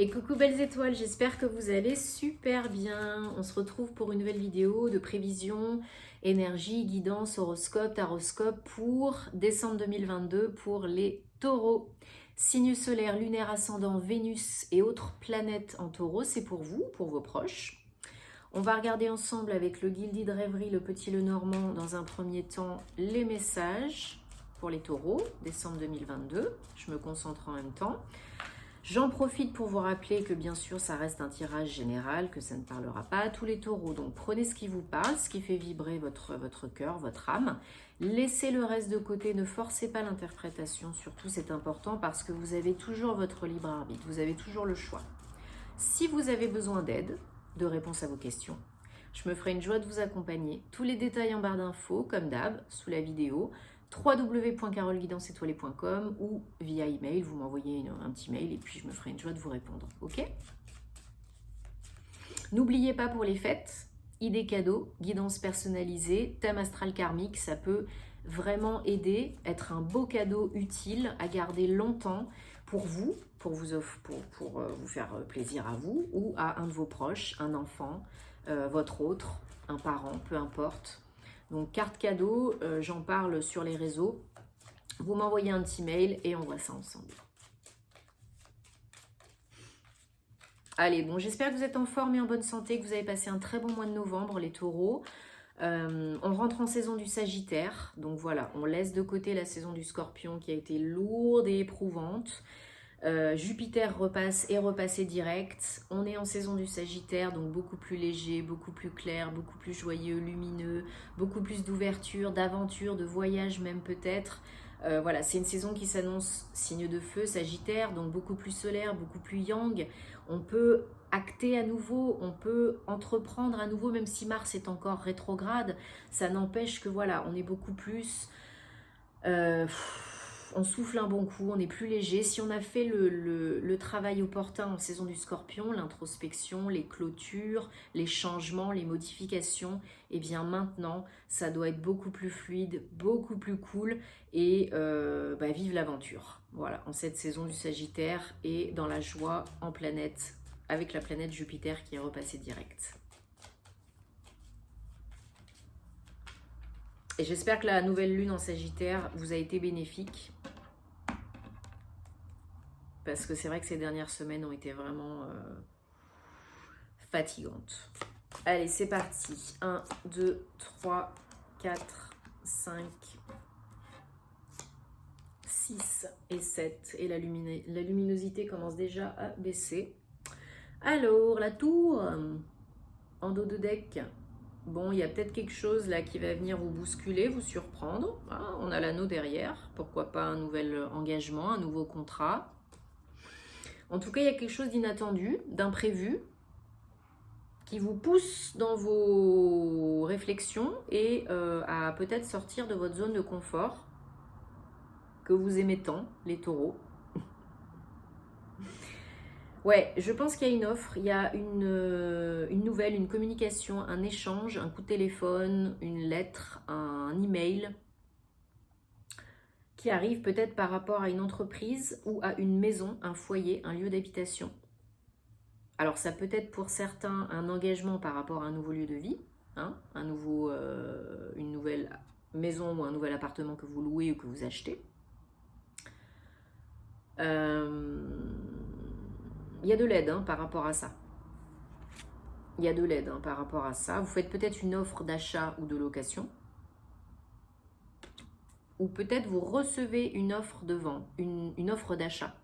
Et coucou belles étoiles, j'espère que vous allez super bien. On se retrouve pour une nouvelle vidéo de prévision, énergie, guidance, horoscope, taroscope pour décembre 2022 pour les taureaux. Signe solaire, lunaire, ascendant, Vénus et autres planètes en taureau, c'est pour vous, pour vos proches. On va regarder ensemble avec le Guildy de rêverie, le petit Lenormand, dans un premier temps, les messages pour les taureaux, décembre 2022. Je me concentre en même temps. J'en profite pour vous rappeler que bien sûr ça reste un tirage général, que ça ne parlera pas à tous les taureaux. Donc prenez ce qui vous parle, ce qui fait vibrer votre cœur, votre âme. Laissez le reste de côté, ne forcez pas l'interprétation. Surtout c'est important parce que vous avez toujours votre libre arbitre, vous avez toujours le choix. Si vous avez besoin d'aide, de réponse à vos questions, je me ferai une joie de vous accompagner. Tous les détails en barre d'infos, comme d'hab, sous la vidéo, www.caroleguidancetoilé.com ou via email, vous m'envoyez un petit mail et puis je me ferai une joie de vous répondre, ok? N'oubliez pas pour les fêtes, idées cadeaux, guidance personnalisée, thème astral karmique, ça peut vraiment aider, être un beau cadeau utile à garder longtemps pour vous, pour vous faire plaisir à vous ou à un de vos proches, un enfant, votre autre, un parent, peu importe. Donc carte cadeau, j'en parle sur les réseaux. Vous m'envoyez un petit mail et on voit ça ensemble. Allez, bon, j'espère que vous êtes en forme et en bonne santé, que vous avez passé un très bon mois de novembre, les taureaux. On rentre en saison du Sagittaire, donc voilà, on laisse de côté la saison du Scorpion qui a été lourde et éprouvante. Jupiter repasse et repassé direct. On est en saison du Sagittaire, donc beaucoup plus léger, beaucoup plus clair, beaucoup plus joyeux, lumineux, beaucoup plus d'ouverture, d'aventure, de voyage même peut-être. Voilà, c'est une saison qui s'annonce signe de feu, Sagittaire, donc beaucoup plus solaire, beaucoup plus yang. On peut acter à nouveau, on peut entreprendre à nouveau, même si Mars est encore rétrograde. Ça n'empêche que voilà, on est beaucoup plus... on souffle un bon coup, on est plus léger. Si on a fait le travail opportun en saison du Scorpion, l'introspection, les clôtures, les changements, les modifications, et bien maintenant, ça doit être beaucoup plus fluide, beaucoup plus cool et vive l'aventure. Voilà, en cette saison du Sagittaire et dans la joie en planète, avec la planète Jupiter qui est repassée direct. Et j'espère que la nouvelle lune en Sagittaire vous a été bénéfique. Parce que c'est vrai que ces dernières semaines ont été vraiment fatigantes. Allez, c'est parti. 1, 2, 3, 4, 5, 6 et 7. Et la luminosité commence déjà à baisser. Alors, la tour en dos de deck. Bon, il y a peut-être quelque chose là qui va venir vous bousculer, vous surprendre. Ah, on a l'anneau derrière. Pourquoi pas un nouvel engagement, un nouveau contrat. En tout cas, il y a quelque chose d'inattendu, d'imprévu, qui vous pousse dans vos réflexions et à peut-être sortir de votre zone de confort que vous aimez tant, les taureaux. Ouais, je pense qu'il y a une offre, il y a une nouvelle, une communication, un échange, un coup de téléphone, une lettre, un email qui arrive peut-être par rapport à une entreprise ou à une maison, un foyer, un lieu d'habitation. Alors ça peut être pour certains un engagement par rapport à un nouveau lieu de vie, hein, une nouvelle maison ou un nouvel appartement que vous louez ou que vous achetez. Il y a de l'aide par rapport à ça. Il y a de l'aide par rapport à ça. Vous faites peut-être une offre d'achat ou de location. Ou peut-être vous recevez une offre de vente, une offre d'achat.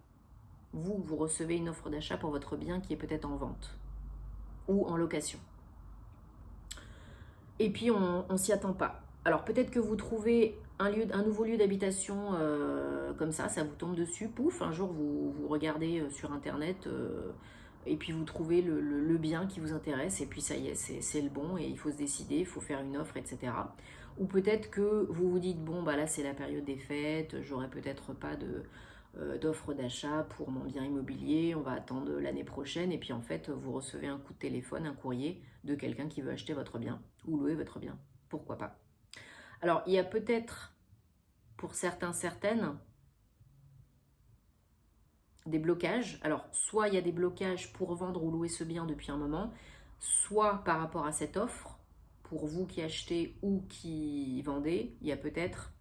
Vous recevez une offre d'achat pour votre bien qui est peut-être en vente ou en location. Et puis on ne s'y attend pas. Alors peut-être que vous trouvez un nouveau lieu d'habitation comme ça vous tombe dessus, pouf, un jour vous regardez sur internet et puis vous trouvez le bien qui vous intéresse et puis ça y est, c'est le bon et il faut se décider, il faut faire une offre, etc. Ou peut-être que vous vous dites, bon bah là c'est la période des fêtes, j'aurai peut-être pas d'offre d'achat pour mon bien immobilier, on va attendre l'année prochaine et puis en fait vous recevez un coup de téléphone, un courrier de quelqu'un qui veut acheter votre bien ou louer votre bien, pourquoi pas. Alors il y a peut-être pour certains, certaines des blocages. Alors, soit il y a des blocages pour vendre ou louer ce bien depuis un moment, soit par rapport à cette offre, pour vous qui achetez ou qui vendez, il y a peut-être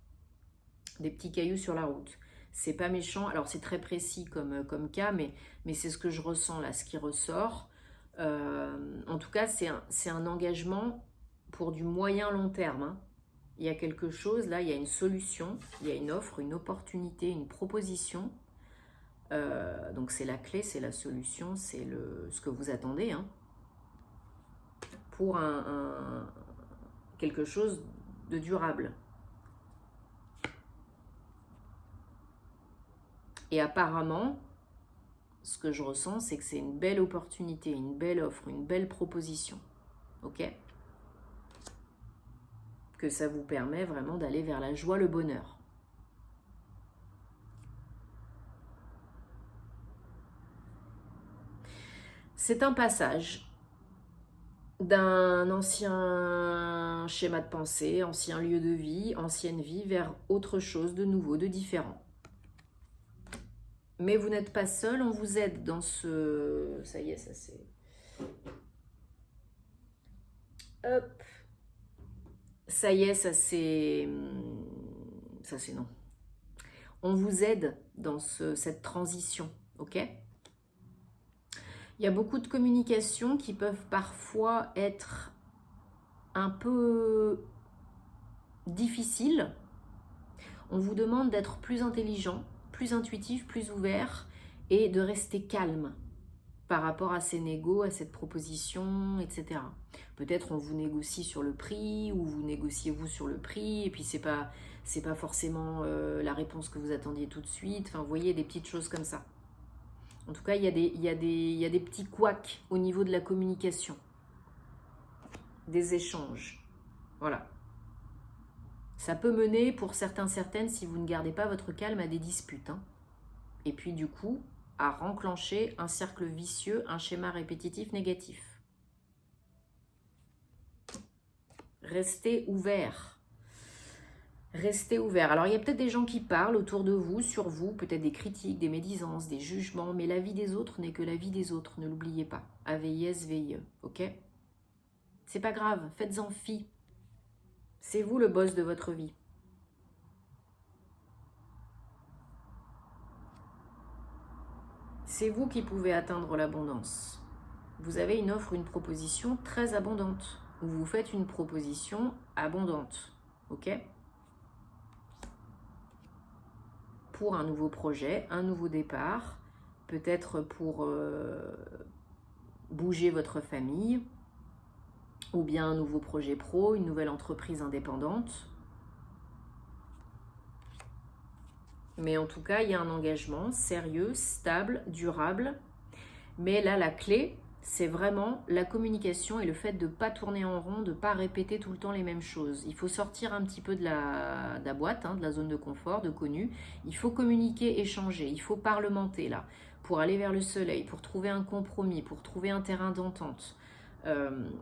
des petits cailloux sur la route. C'est pas méchant, alors c'est très précis comme cas, mais c'est ce que je ressens là, ce qui ressort. En tout cas, c'est un engagement pour du moyen long terme, hein. Il y a quelque chose, là, il y a une solution, il y a une offre, une opportunité, une proposition. Donc c'est la clé, c'est la solution, c'est ce que vous attendez, hein, pour quelque chose de durable. Et apparemment, ce que je ressens, c'est que c'est une belle opportunité, une belle offre, une belle proposition. Ok ? Que ça vous permet vraiment d'aller vers la joie, le bonheur. C'est un passage d'un ancien schéma de pensée, ancien lieu de vie, ancienne vie, vers autre chose de nouveau, de différent. Mais vous n'êtes pas seul, on vous aide dans ce... Ça y est, ça c'est... Hop. Ça y est, ça c'est... Ça c'est non. On vous aide dans cette transition, ok ? Il y a beaucoup de communications qui peuvent parfois être un peu difficiles. On vous demande d'être plus intelligent, plus intuitif, plus ouvert et de rester calme par rapport à ces négos, à cette proposition, etc. Peut-être on vous négocie sur le prix ou vous négociez vous sur le prix et puis c'est pas forcément la réponse que vous attendiez tout de suite. Enfin, vous voyez, des petites choses comme ça. En tout cas, il y a des petits couacs au niveau de la communication, des échanges. Voilà. Ça peut mener, pour certains, certaines, si vous ne gardez pas votre calme, à des disputes, hein. Et puis du coup, à renclencher un cercle vicieux, un schéma répétitif négatif. Restez ouvert. Restez ouvert. Alors, il y a peut-être des gens qui parlent autour de vous, sur vous, peut-être des critiques, des médisances, des jugements, mais la vie des autres n'est que la vie des autres, ne l'oubliez pas. AVIS, ok ? C'est pas grave, faites-en fi. C'est vous le boss de votre vie. C'est vous qui pouvez atteindre l'abondance. Vous avez une offre, une proposition très abondante. Ou vous faites une proposition abondante. Ok ? Pour un nouveau projet, un nouveau départ. Peut-être pour bouger votre famille. Ou bien un nouveau projet pro, une nouvelle entreprise indépendante. Mais en tout cas, il y a un engagement sérieux, stable, durable. Mais là, la clé, c'est vraiment la communication et le fait de ne pas tourner en rond, de ne pas répéter tout le temps les mêmes choses. Il faut sortir un petit peu de la boîte, hein, de la zone de confort, de connu. Il faut communiquer, échanger. Il faut parlementer là, pour aller vers le soleil, pour trouver un compromis, pour trouver un terrain d'entente.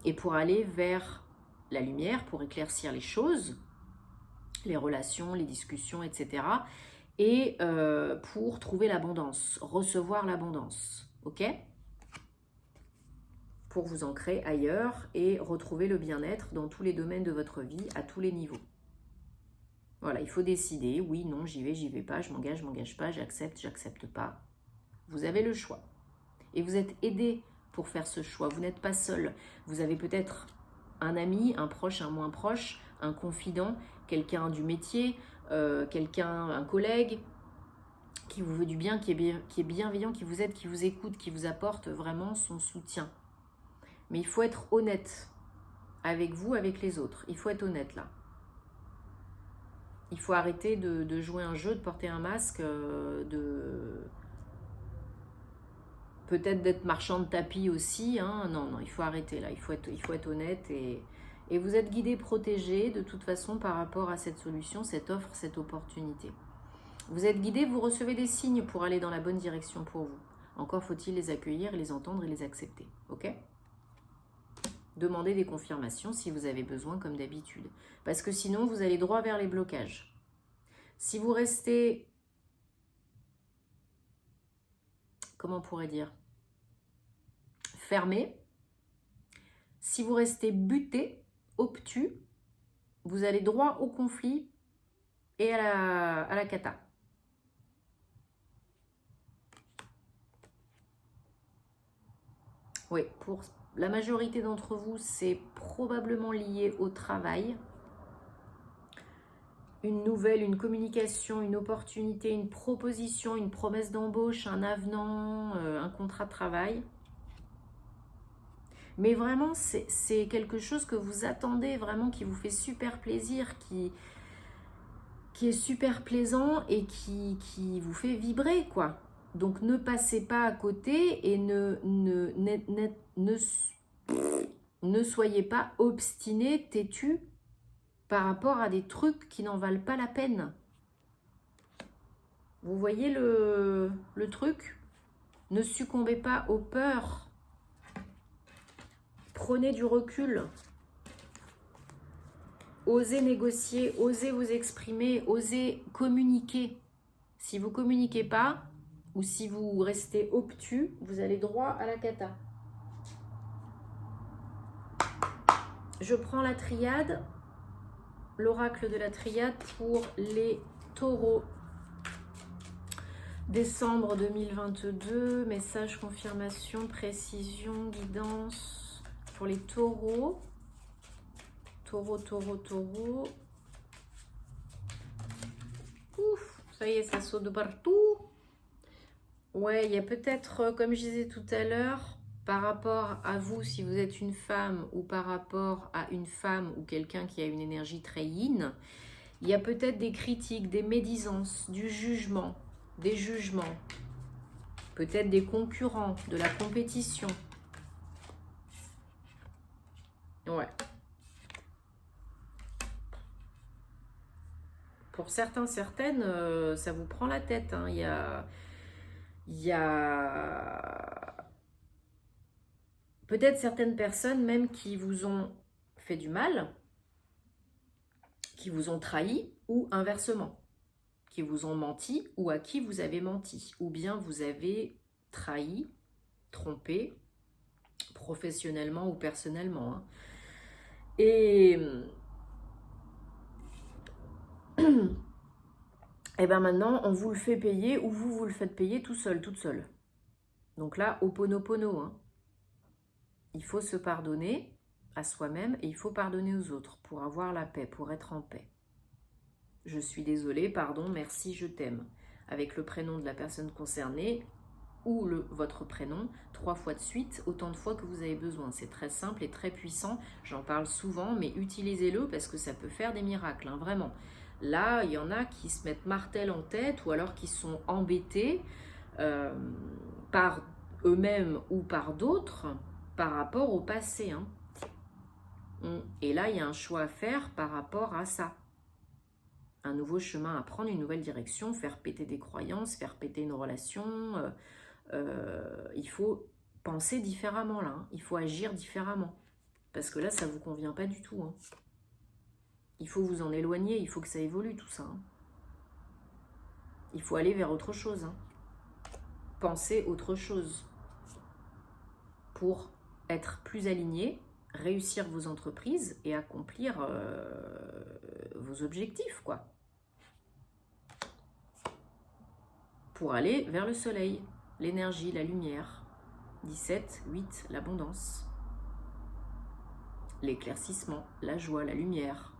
Et pour aller vers la lumière, pour éclaircir les choses, les relations, les discussions, etc. Et pour trouver l'abondance, recevoir l'abondance, ok ? Pour vous ancrer ailleurs et retrouver le bien-être dans tous les domaines de votre vie, à tous les niveaux. Voilà, il faut décider, oui, non, j'y vais pas, je m'engage pas, j'accepte pas. Vous avez le choix. Et vous êtes aidé pour faire ce choix, vous n'êtes pas seul. Vous avez peut-être un ami, un proche, un moins proche, un confident, quelqu'un du métier, un collègue, qui vous veut du bien, qui est bienveillant, qui vous aide, qui vous écoute, qui vous apporte vraiment son soutien. Mais il faut être honnête avec vous, avec les autres. Il faut être honnête là. Il faut arrêter de jouer un jeu, de porter un masque, peut-être d'être marchand de tapis aussi. Hein. Non, il faut arrêter là. Il faut être honnête et vous êtes guidé, protégé de toute façon par rapport à cette solution, cette offre, cette opportunité. Vous êtes guidé, vous recevez des signes pour aller dans la bonne direction pour vous. Encore faut-il les accueillir, les entendre et les accepter. Ok ? Demandez des confirmations si vous avez besoin comme d'habitude. Parce que sinon, vous allez droit vers les blocages. Si vous restez comment on pourrait dire, fermé. Si vous restez buté, obtus, vous allez droit au conflit et à la cata. Oui, pour la majorité d'entre vous, c'est probablement lié au travail. Une nouvelle, une communication, une opportunité, une proposition, une promesse d'embauche, un avenant, un contrat de travail. Mais vraiment, c'est quelque chose que vous attendez, vraiment, qui vous fait super plaisir, qui est super plaisant et qui vous fait vibrer, quoi. Donc, ne passez pas à côté et ne soyez pas obstiné, têtu, par rapport à des trucs qui n'en valent pas la peine. Vous voyez le truc? Ne succombez pas aux peurs. Prenez du recul. Osez négocier, osez vous exprimer, osez communiquer. Si vous ne communiquez pas, ou si vous restez obtus, vous allez droit à la cata. Je prends la triade, l'oracle de la triade pour les taureaux. Décembre 2022, message, confirmation, précision, guidance pour les taureaux. Taureau. Ouf, ça y est, ça saute de partout. Ouais, il y a peut-être, comme je disais tout à l'heure, par rapport à vous, si vous êtes une femme, ou par rapport à une femme ou quelqu'un qui a une énergie très yin, il y a peut-être des critiques, des médisances, du jugement, des jugements, peut-être des concurrents, de la compétition. Ouais. Pour certains, certaines, ça vous prend la tête. Hein. Il y a peut-être certaines personnes même qui vous ont fait du mal, qui vous ont trahi, ou inversement, qui vous ont menti, ou à qui vous avez menti, ou bien vous avez trahi, trompé, professionnellement ou personnellement. Hein. Et et bien maintenant, on vous le fait payer, ou vous le faites payer tout seul, toute seule. Donc là, Ho'oponopono, hein. Il faut se pardonner à soi-même et il faut pardonner aux autres pour avoir la paix, pour être en paix. Je suis désolée, pardon, merci, je t'aime. Avec le prénom de la personne concernée ou votre prénom, 3 fois de suite, autant de fois que vous avez besoin. C'est très simple et très puissant. J'en parle souvent, mais utilisez-le parce que ça peut faire des miracles, hein, vraiment. Là, il y en a qui se mettent martel en tête ou alors qui sont embêtés par eux-mêmes ou par d'autres par rapport au passé. Hein. Et là, il y a un choix à faire par rapport à ça. Un nouveau chemin à prendre, une nouvelle direction, faire péter des croyances, faire péter une relation. Il faut penser différemment là. Hein. Il faut agir différemment. Parce que là, ça ne vous convient pas du tout. Hein. Il faut vous en éloigner, il faut que ça évolue tout ça. Hein. Il faut aller vers autre chose. Hein. Penser autre chose. Pour être plus aligné, réussir vos entreprises et accomplir vos objectifs, quoi. Pour aller vers le soleil, l'énergie, la lumière. 17, 8, l'abondance. L'éclaircissement, la joie, la lumière,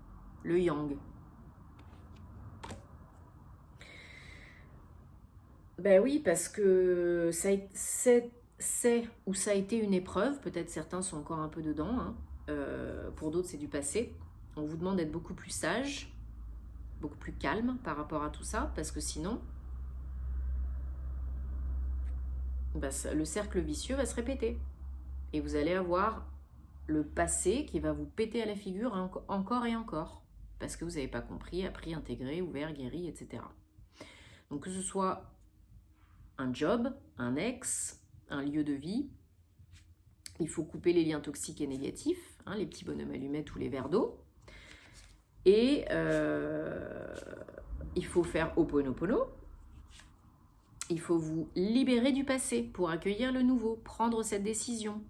le yang. Ben oui, parce que c'est ou ça a été une épreuve, peut-être certains sont encore un peu dedans, hein. Pour d'autres c'est du passé. On vous demande d'être beaucoup plus sage, beaucoup plus calme par rapport à tout ça, parce que sinon, le cercle vicieux va se répéter. Et vous allez avoir le passé qui va vous péter à la figure encore et encore, parce que vous n'avez pas compris, appris, intégré, ouvert, guéri, etc. Donc que ce soit un job, un ex, un lieu de vie, il faut couper les liens toxiques et négatifs, hein, les petits bonhommes allumettes ou les verres d'eau. Et il faut faire Ho'oponopono. Il faut vous libérer du passé pour accueillir le nouveau, prendre cette décision,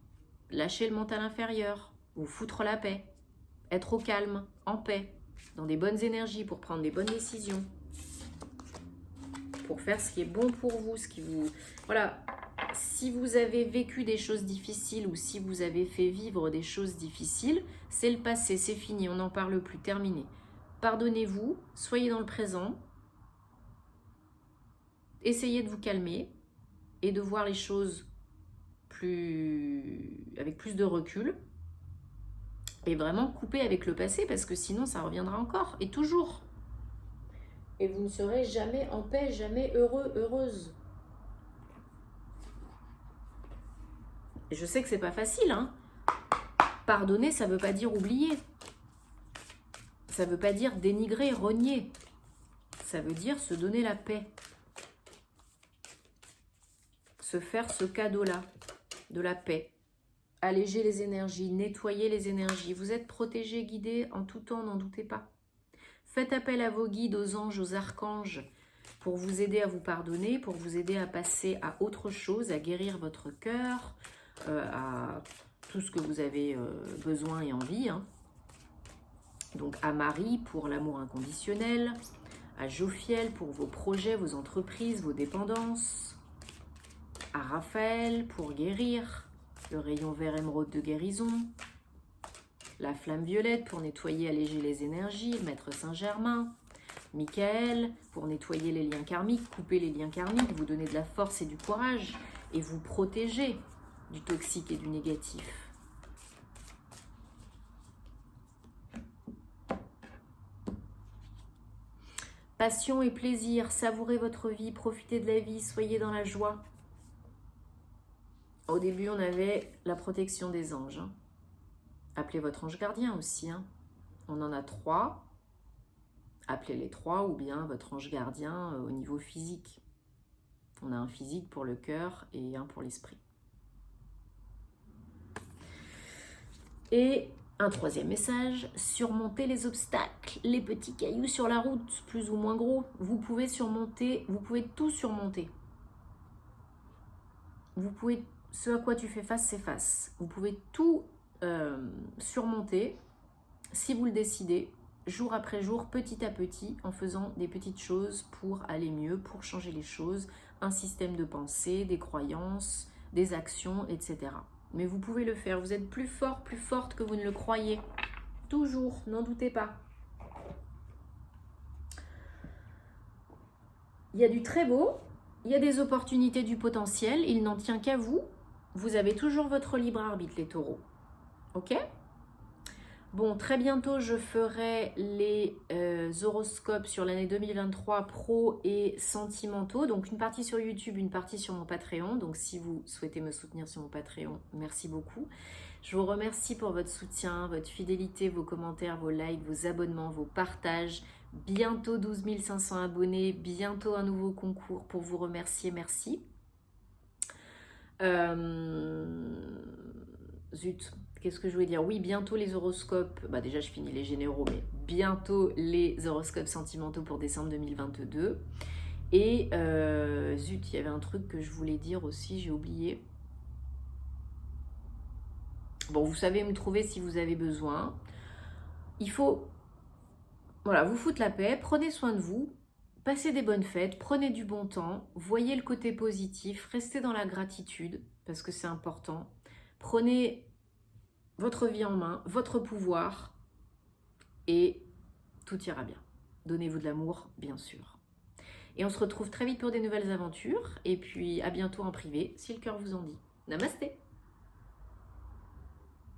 lâcher le mental inférieur, vous foutre la paix, être au calme, en paix, dans des bonnes énergies pour prendre des bonnes décisions, pour faire ce qui est bon pour vous, ce qui vous... Voilà, si vous avez vécu des choses difficiles ou si vous avez fait vivre des choses difficiles, c'est le passé, c'est fini, on n'en parle plus, terminé. Pardonnez-vous, soyez dans le présent, essayez de vous calmer et de voir les choses avec plus de recul et vraiment couper avec le passé parce que sinon ça reviendra encore et toujours. Et vous ne serez jamais en paix, jamais heureux, heureuse. Et je sais que c'est pas facile, hein. Pardonner, ça veut pas dire oublier. Ça veut pas dire dénigrer, renier. Ça veut dire se donner la paix. Se faire ce cadeau-là, de la paix. Alléger les énergies, nettoyer les énergies. Vous êtes protégé, guidé en tout temps, n'en doutez pas. Faites appel à vos guides, aux anges, aux archanges, pour vous aider à vous pardonner, pour vous aider à passer à autre chose, à guérir votre cœur, à tout ce que vous avez besoin et envie. Hein. Donc à Marie pour l'amour inconditionnel, à Jophiel pour vos projets, vos entreprises, vos dépendances, à Raphaël pour guérir, le rayon vert émeraude de guérison, la flamme violette pour nettoyer, alléger les énergies, le maître Saint-Germain, Michael pour nettoyer les liens karmiques, couper les liens karmiques, vous donner de la force et du courage et vous protéger du toxique et du négatif. Passion et plaisir, savourez votre vie, profitez de la vie, soyez dans la joie. Au début, on avait la protection des anges. Hein. Appelez votre ange gardien aussi. Hein. On en a 3. Appelez les 3 ou bien votre ange gardien au niveau physique. On a un physique pour le cœur et un pour l'esprit. Et un 3e message, surmonter les obstacles, les petits cailloux sur la route, plus ou moins gros. Vous pouvez surmonter, vous pouvez tout surmonter. Vous pouvez, ce à quoi tu fais face, c'est face. Vous pouvez tout surmonter, si vous le décidez, jour après jour, petit à petit, en faisant des petites choses pour aller mieux, pour changer les choses, un système de pensée, des croyances, des actions, etc. Mais vous pouvez le faire, vous êtes plus fort, plus forte que vous ne le croyez. Toujours, n'en doutez pas. Il y a du très beau, il y a des opportunités, du potentiel, il n'en tient qu'à vous. Vous avez toujours votre libre arbitre, les taureaux. Ok ? Bon, très bientôt, je ferai les horoscopes sur l'année 2023 pro et sentimentaux. Donc, une partie sur YouTube, une partie sur mon Patreon. Donc, si vous souhaitez me soutenir sur mon Patreon, merci beaucoup. Je vous remercie pour votre soutien, votre fidélité, vos commentaires, vos likes, vos abonnements, vos partages. Bientôt 12 500 abonnés, bientôt un nouveau concours pour vous remercier. Merci. Zut. Qu'est-ce que je voulais dire? Oui, bientôt les horoscopes. Bah déjà, je finis les généraux, mais bientôt les horoscopes sentimentaux pour décembre 2022. Et zut, il y avait un truc que je voulais dire aussi, j'ai oublié. Bon, vous savez me trouver si vous avez besoin. Il faut, voilà, vous foutre la paix, prenez soin de vous, passez des bonnes fêtes, prenez du bon temps, voyez le côté positif, restez dans la gratitude, parce que c'est important. Prenez votre vie en main, votre pouvoir, et tout ira bien. Donnez-vous de l'amour, bien sûr. Et on se retrouve très vite pour des nouvelles aventures, et puis à bientôt en privé, si le cœur vous en dit. Namasté!